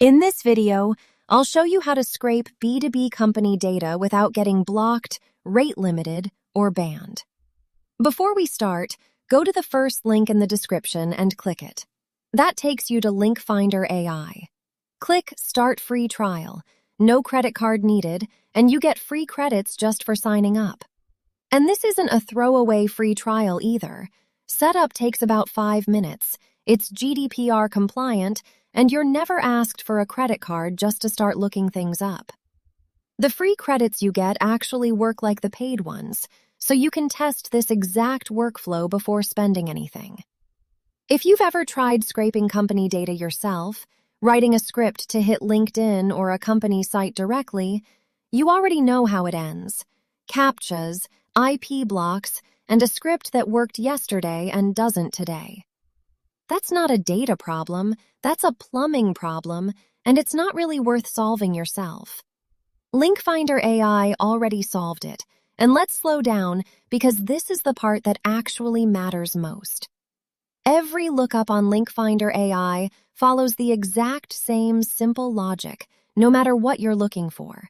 In this video, I'll show you how to scrape B2B company data without getting blocked, rate limited, or banned. Before we start, go to the first link in the description and click it. That takes you to Link Finder AI. Click Start Free Trial, no credit card needed, and you get free credits just for signing up. And this isn't a throwaway free trial either. Setup takes about 5 minutes. It's GDPR compliant, and you're never asked for a credit card just to start looking things up. The free credits you get actually work like the paid ones, so you can test this exact workflow before spending anything. If you've ever tried scraping company data yourself, writing a script to hit LinkedIn or a company site directly, you already know how it ends. CAPTCHAs, IP blocks, and a script that worked yesterday and doesn't today. That's not a data problem, that's a plumbing problem, and it's not really worth solving yourself. Link Finder AI already solved it, and let's slow down because this is the part that actually matters most. Every lookup on Link Finder AI follows the exact same simple logic, no matter what you're looking for.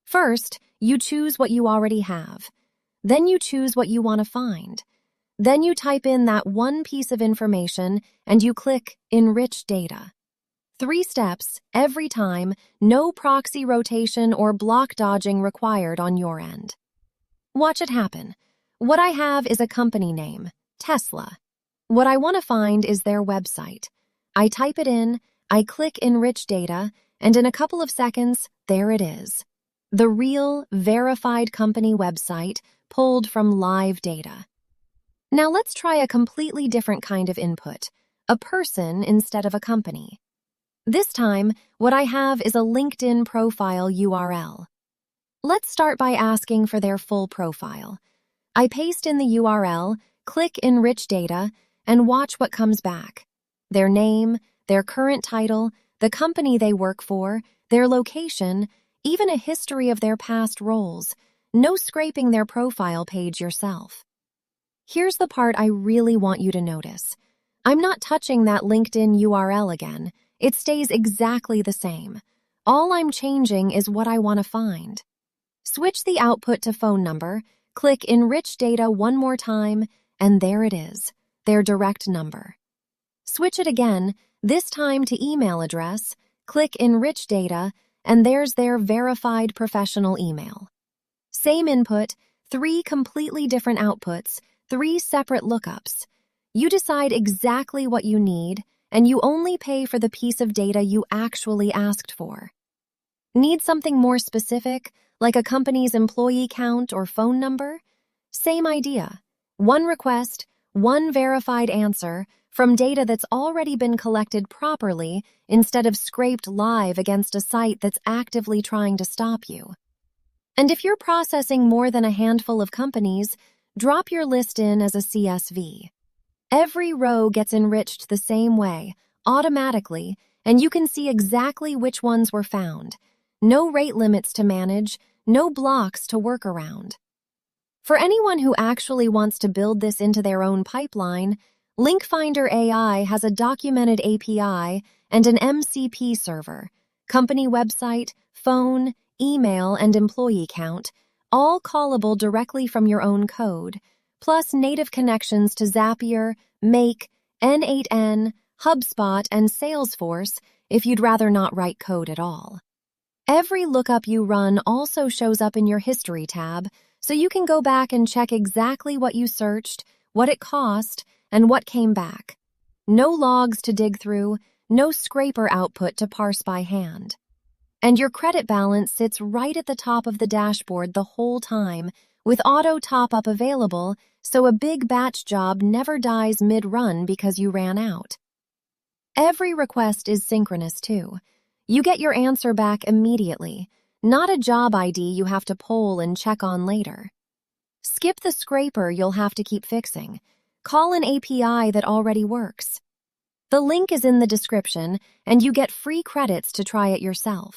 First, you choose what you already have. Then you choose what you want to find. Then you type in that one piece of information and you click Enrich Data. 3 steps, every time, no proxy rotation or block dodging required on your end. Watch it happen. What I have is a company name, Tesla. What I want to find is their website. I type it in, I click Enrich Data, and in a couple of seconds, there it is. The real, verified company website pulled from live data. Now let's try a completely different kind of input, a person instead of a company. This time, what I have is a LinkedIn profile URL. Let's start by asking for their full profile. I paste in the URL, click Enrich Data, and watch what comes back. Their name, their current title, the company they work for, their location, even a history of their past roles. No scraping their profile page yourself. Here's the part I really want you to notice. I'm not touching that LinkedIn URL again. It stays exactly the same. All I'm changing is what I want to find. Switch the output to phone number, click Enrich Data one more time, and there it is, their direct number. Switch it again, this time to email address, click Enrich Data, and there's their verified professional email. Same input, 3 completely different outputs, 3 separate lookups. You decide exactly what you need, and you only pay for the piece of data you actually asked for. Need something more specific, like a company's employee count or phone number? Same idea. 1 request, 1 verified answer from data that's already been collected properly instead of scraped live against a site that's actively trying to stop you. And if you're processing more than a handful of companies, drop your list in as a CSV. Every row gets enriched the same way, automatically, and you can see exactly which ones were found. No rate limits to manage, no blocks to work around. For anyone who actually wants to build this into their own pipeline, Link Finder AI has a documented API and an MCP server, company website, phone, email, and employee count, all callable directly from your own code, plus native connections to Zapier, Make, N8N, HubSpot, and Salesforce if you'd rather not write code at all. Every lookup you run also shows up in your History tab, so you can go back and check exactly what you searched, what it cost, and what came back. No logs to dig through, no scraper output to parse by hand. And your credit balance sits right at the top of the dashboard the whole time, with auto top-up available, so a big batch job never dies mid-run because you ran out. Every request is synchronous, too. You get your answer back immediately, not a job ID you have to poll and check on later. Skip the scraper you'll have to keep fixing. Call an API that already works. The link is in the description, and you get free credits to try it yourself.